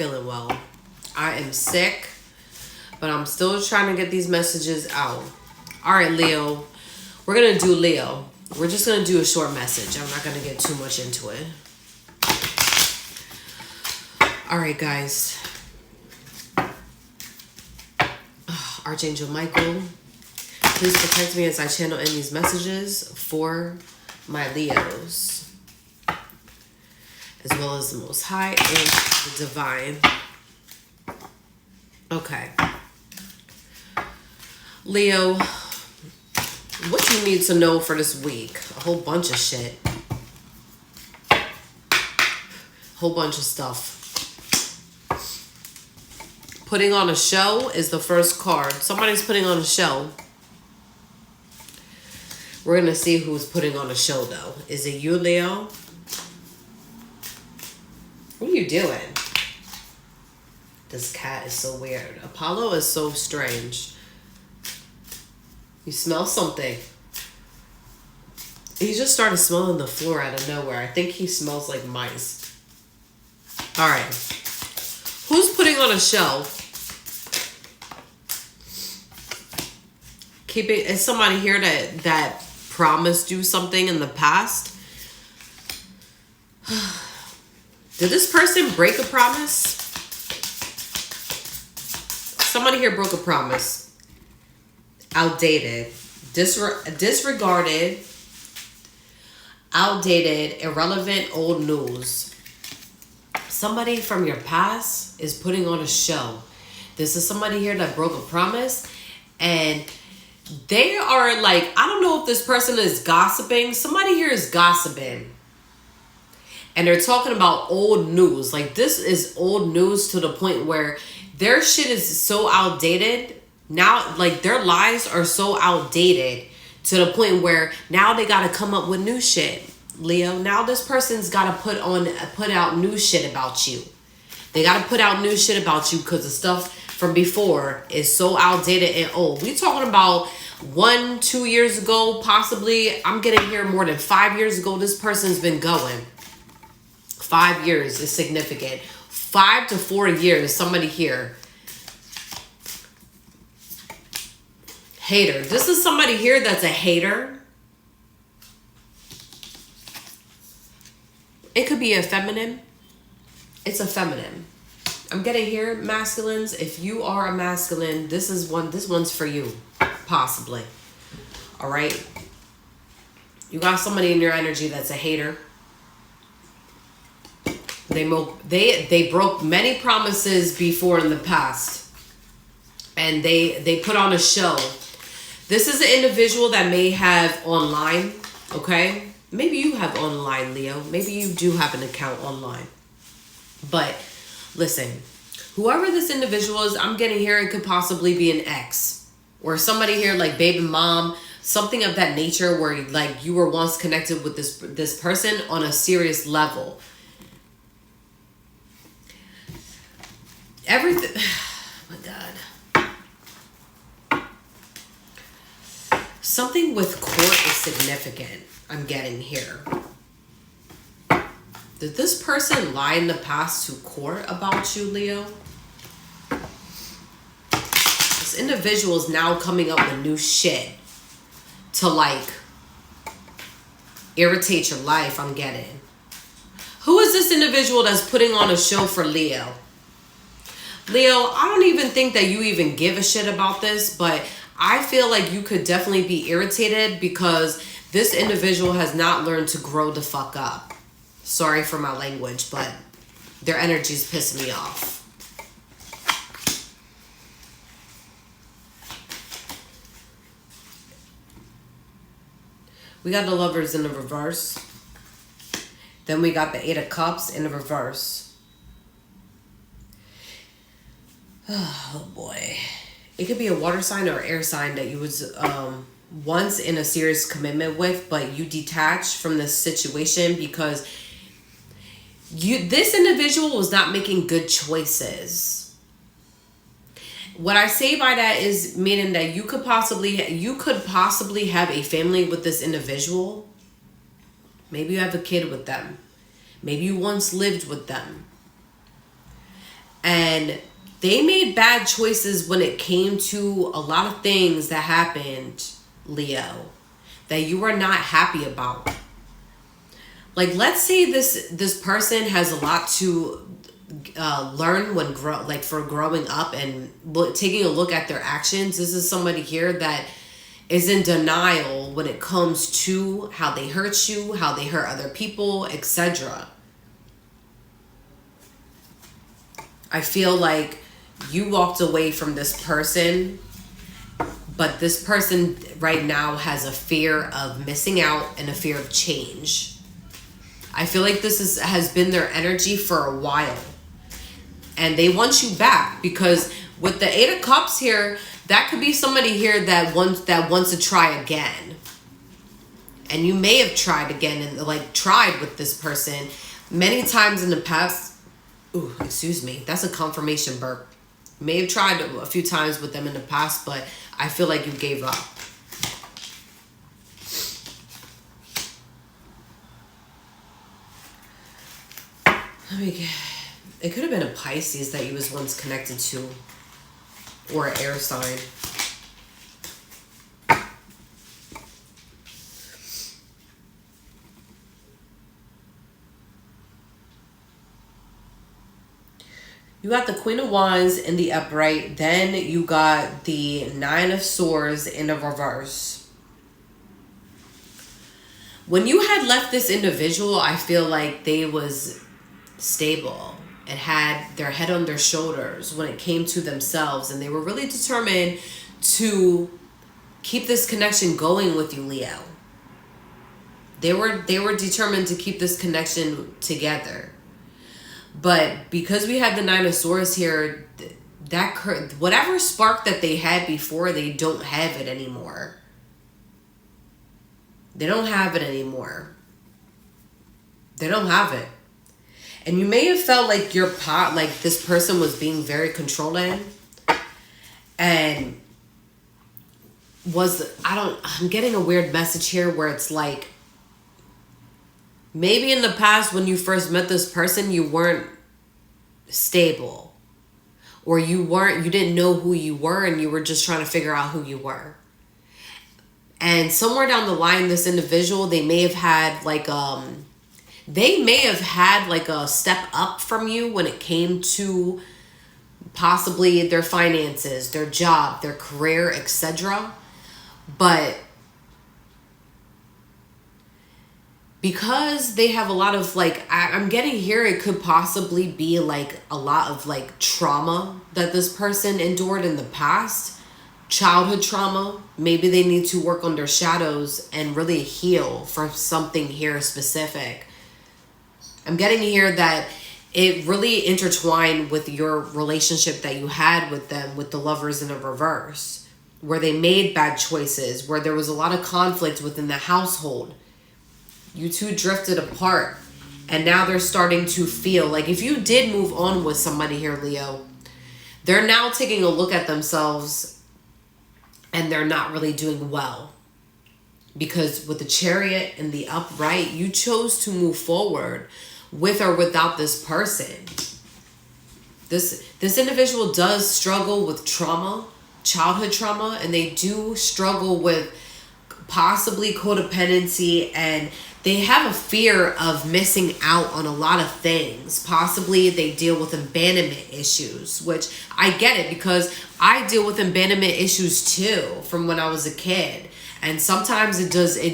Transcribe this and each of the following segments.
feeling well. I am sick, but I'm still trying to get these messages out. All right, Leo. We're going to do Leo. We're just going to do a short message. I'm not going to get too much into it. All right, guys. Archangel Michael, please protect me as I channel in these messages for my Leos, as well as the Most High and the Divine. Okay. Leo, what do you need to know for this week? A whole bunch of shit. Whole bunch of stuff. Putting on a show is the first card. Somebody's putting on a show. We're going to see who's putting on a show, though. Is it you, Leo? What are you doing? This cat is so weird. Apollo is so strange. You smell something. He just started smelling the floor out of nowhere. I think he smells like mice. All right. Who's putting on a show? Is somebody here that promised you something in the past? Did this person break a promise? Somebody here broke a promise. Outdated. Disregarded. Outdated. Irrelevant. Old news. Somebody from your past is putting on a show. This is somebody here that broke a promise, and they are like, I don't know if this person is gossiping. Somebody here is gossiping. And they're talking about old news. Like, this is old news to the point where their shit is so outdated. Now, like, their lives are so outdated to the point where now they got to come up with new shit. Leo, now this person's got to put out new shit about you. They got to put out new shit about you because the stuff from before is so outdated and old. We talking about 1-2 years ago, possibly. I'm getting here more than 5 years ago. This person's been going. 5 years is significant. 5 to 4 years, somebody here. Hater. This is somebody here that's a hater. It could be a feminine. It's a feminine. I'm getting here, masculines. If you are a masculine, this one's for you, possibly. All right. You got somebody in your energy that's a hater. They broke many promises before in the past, and they put on a show. This is an individual that may have online. Okay, maybe you have online, Leo. Maybe you do have an account online, but. Listen, whoever this individual is, I'm getting here, it could possibly be an ex. Or somebody here like baby mom, something of that nature where like you were once connected with this person on a serious level. Everything, oh my God. Something with court is significant, I'm getting here. Did this person lie in the past to court about you, Leo? This individual is now coming up with new shit to like irritate your life, I'm getting. Who is this individual that's putting on a show for Leo? Leo, I don't even think that you even give a shit about this, but I feel like you could definitely be irritated because this individual has not learned to grow the fuck up. Sorry for my language, but their energy's pissing me off. We got the Lovers in the reverse. Then we got the Eight of Cups in the reverse. Oh boy. It could be a water sign or air sign that you was once in a serious commitment with, but you detached from this situation because this individual was not making good choices. What I say by that is meaning that you could possibly have a family with this individual. Maybe you have a kid with them. Maybe you once lived with them. And they made bad choices when it came to a lot of things that happened, Leo, that you were not happy about. Like, let's say this person has a lot to learn when for growing up and taking a look at their actions. This is somebody here that is in denial when it comes to how they hurt you, how they hurt other people, etc. I feel like you walked away from this person, but this person right now has a fear of missing out and a fear of change. I feel like this has been their energy for a while. And they want you back, because with the Eight of Cups here, that could be somebody here that wants to try again. And you may have tried again and tried with this person many times in the past. Ooh, excuse me. That's a confirmation burp. You may have tried a few times with them in the past, but I feel like you gave up. It could have been a Pisces that you was once connected to, or an air sign. You got the Queen of Wands in the upright. Then you got the Nine of Swords in the reverse. When you had left this individual, I feel like they was stable and had their head on their shoulders when it came to themselves. And they were really determined to keep this connection going with you, Leo. They were determined to keep this connection together. But because we have the Nine of Swords here, that whatever spark that they had before, they don't have it anymore. They don't have it anymore. They don't have it. And you may have felt like this person was being very controlling. And I'm getting a weird message here where it's like, maybe in the past when you first met this person, you weren't stable. Or you didn't know who you were, and you were just trying to figure out who you were. And somewhere down the line, this individual, they may have had a step up from you when it came to possibly their finances, their job, their career, etc. But because they have a lot of I'm getting here, it could possibly be a lot of trauma that this person endured in the past, childhood trauma. Maybe they need to work on their shadows and really heal for something here specific. I'm getting here that it really intertwined with your relationship that you had with them, with the Lovers in the reverse, where they made bad choices, where there was a lot of conflict within the household. You two drifted apart, and now they're starting to feel like if you did move on with somebody here, Leo, they're now taking a look at themselves and they're not really doing well. Because with the Chariot and the upright, you chose to move forward with or without this person. This individual does struggle with trauma, childhood trauma, and they do struggle with possibly codependency, and they have a fear of missing out on a lot of things. Possibly they deal with abandonment issues, which I get it because I deal with abandonment issues too from when I was a kid. And sometimes it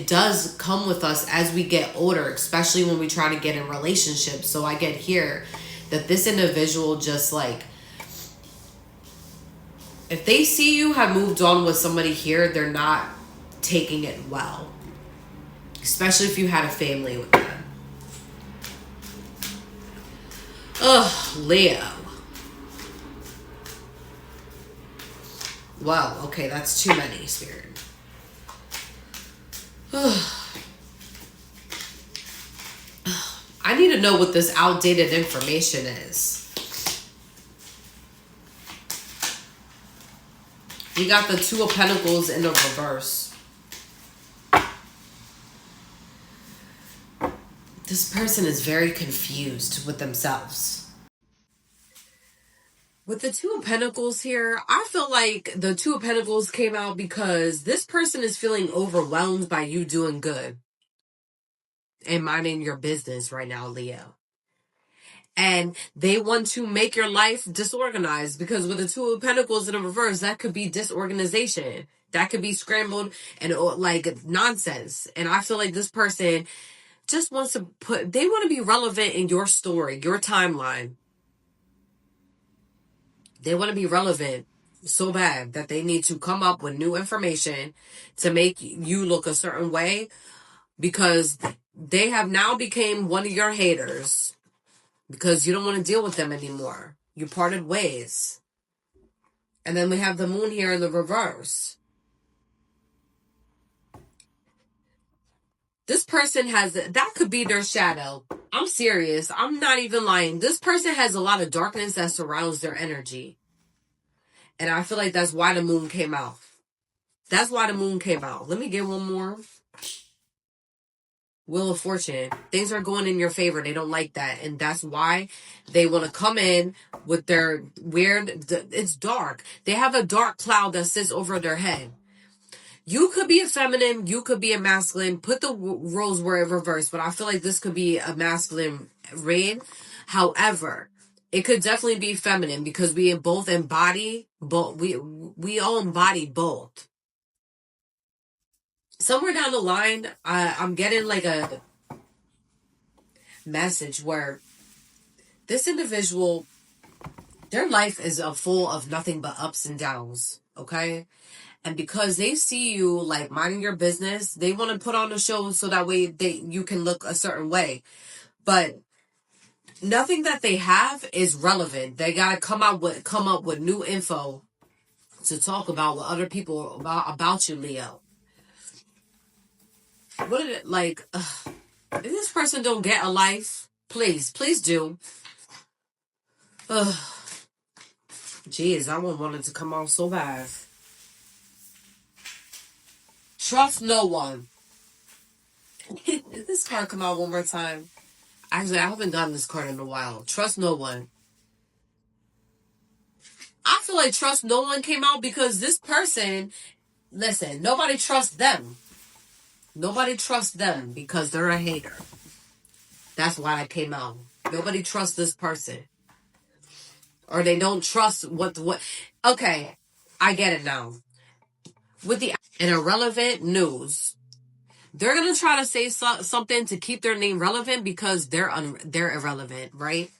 does come with us as we get older, especially when we try to get in relationships. So I get here that this individual just if they see you have moved on with somebody here, they're not taking it well. Especially if you had a family with them. Ugh, Leo. Wow, okay, that's too many, Spirit. I need to know what this outdated information is. We got the Two of Pentacles in the reverse. This person is very confused with themselves. With the Two of Pentacles here, I feel like the Two of Pentacles came out because this person is feeling overwhelmed by you doing good and minding your business right now, Leo. And they want to make your life disorganized, because with the Two of Pentacles in the reverse, that could be disorganization. That could be scrambled and like nonsense. And I feel like this person just wants to they want to be relevant in your story, your timeline. They want to be relevant so bad that they need to come up with new information to make you look a certain way, because they have now became one of your haters because you don't want to deal with them anymore. You parted ways. And then we have the moon here in the reverse. This person has, that could be their shadow. I'm serious. I'm not even lying. This person has a lot of darkness that surrounds their energy. And I feel like that's why the moon came out. That's why the moon came out. Let me get one more. Wheel of Fortune. Things are going in your favor. They don't like that. And that's why they want to come in with their weird, it's dark. They have a dark cloud that sits over their head. You could be a feminine. You could be a masculine. Put the roles where it reversed. But I feel like this could be a masculine reign. However, it could definitely be feminine because we both embody, we all embody both. Somewhere down the line, I'm getting like a message where this individual, their life is full of nothing but ups and downs, okay? And because they see you like minding your business, they want to put on a show so that way you can look a certain way. But nothing that they have is relevant. They gotta come up with new info to talk about with other people about you, Leo. What is it like? If this person don't get a life, please do. Jeez, that one wanted to come out so bad. Trust no one. Did this card come out one more time? Actually, I haven't gotten this card in a while. Trust no one. I feel like trust no one came out because this person, listen, nobody trusts them. Nobody trusts them because they're a hater. That's why I came out. Nobody trusts this person. Or they don't trust what. Okay, I get it now. With the irrelevant news, they're going to try to say something to keep their name relevant because they're irrelevant, right?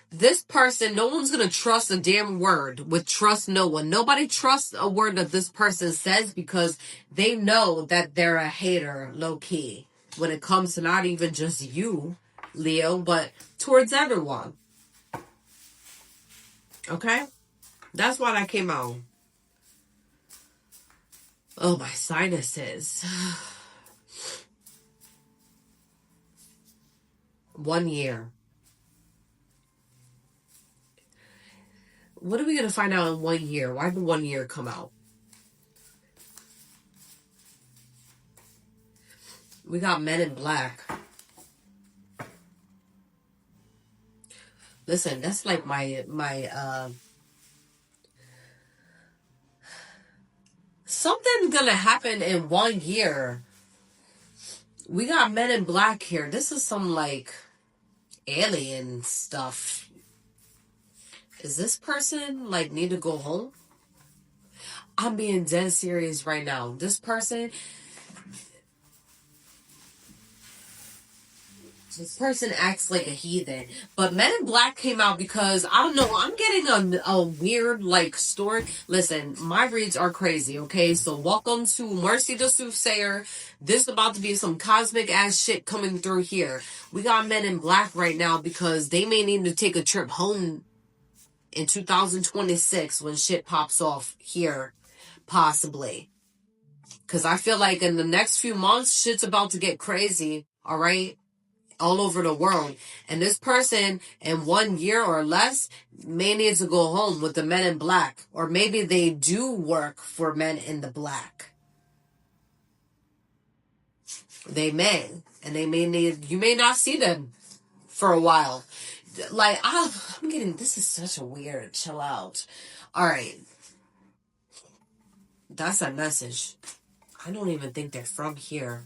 This person, no one's going to trust a damn word with trust no one. Nobody trusts a word that this person says because they know that they're a hater, low key, when it comes to not even just you, Leo, but towards everyone. Okay? That's why that came out. Oh, my sinuses. 1 year. What are we going to find out in 1 year? Why did 1 year come out? We got Men in Black. Listen, that's like my something gonna happen in 1 year. We got Men in Black here. This is some like alien stuff. Is this person like need to go home? I'm being dead serious right now. This person acts like a heathen. But Men in Black came out because, I don't know, I'm getting a weird, like, story. Listen, my reads are crazy, okay? So welcome to Mercy the Soothsayer. This is about to be some cosmic ass shit coming through here. We got Men in Black right now because they may need to take a trip home in 2026 when shit pops off here, possibly. Because I feel like in the next few months, shit's about to get crazy, all right? All over the world. And this person in 1 year or less may need to go home with the Men in Black. Or maybe they do work for Men in the Black. They may. And they may need, you may not see them for a while. like, I'm getting, this is such a weird, chill out. All right. That's a message. I don't even think they're from here.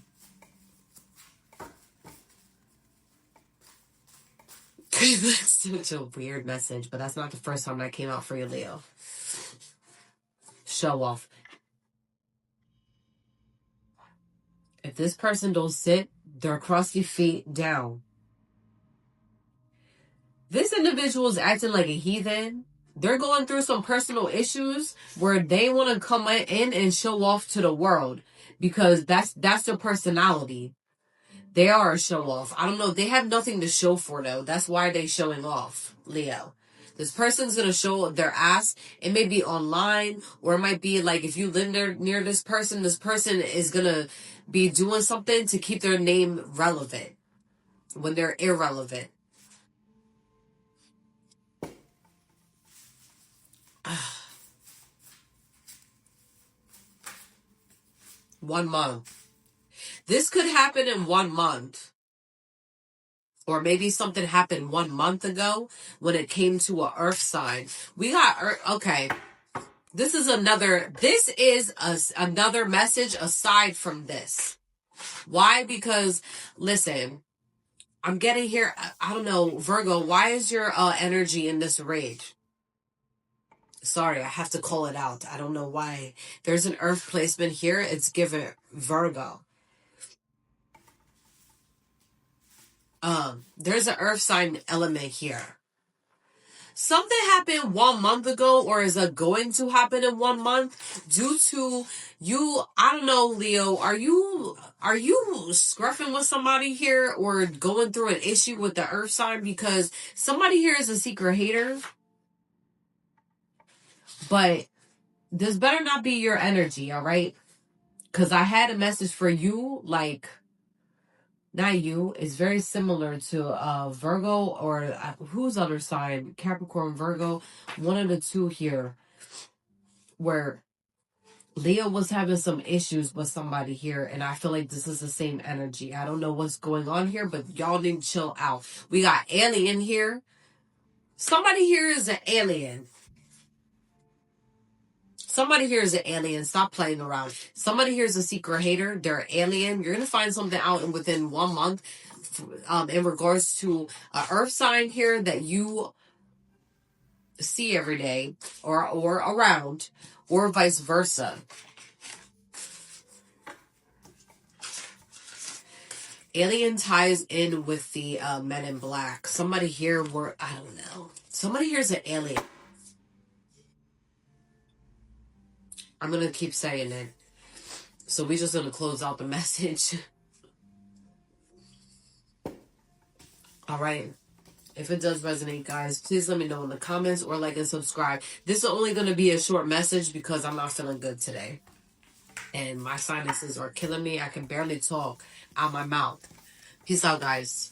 That's such a weird message, but that's not the first time that came out for you, Leo. Show off. If this person don't sit their crusty feet down, this individual is acting like a heathen. They're going through some personal issues where they want to come in and show off to the world because that's their personality. They are a show off. I don't know. They have nothing to show for though. That's why they're showing off, Leo. This person's going to show their ass. It may be online, or it might be like if you live near this person is going to be doing something to keep their name relevant when they're irrelevant. 1 month. This could happen in 1 month. Or maybe something happened 1 month ago when it came to a earth sign. We got okay. This is another message aside from this. Why? Because listen, I'm getting here. I don't know, Virgo. Why is your energy in this rage? Sorry, I have to call it out. I don't know why. There's an earth placement here. It's given Virgo. There's an earth sign element here. Something happened 1 month ago, or is it going to happen in 1 month due to you? I don't know, Leo. Are you scruffing with somebody here or going through an issue with the earth sign? Because somebody here is a secret hater. But this better not be your energy, all right? Because I had a message for you, like, not you. It's very similar to Virgo or whose other sign? Capricorn, Virgo. One of the two here. Where Leo was having some issues with somebody here. And I feel like this is the same energy. I don't know what's going on here, but y'all need to chill out. We got alien here. Somebody here is an alien. Somebody here is an alien. Stop playing around. Somebody here is a secret hater. They're an alien. You're going to find something out within 1 month in regards to an earth sign here that you see every day or around, or vice versa. Alien ties in with the Men in Black. Somebody here I don't know. Somebody here is an alien. I'm going to keep saying it. So we just going to close out the message. All right. If it does resonate, guys, please let me know in the comments or like and subscribe. This is only going to be a short message because I'm not feeling good today. And my sinuses are killing me. I can barely talk out my mouth. Peace out, guys.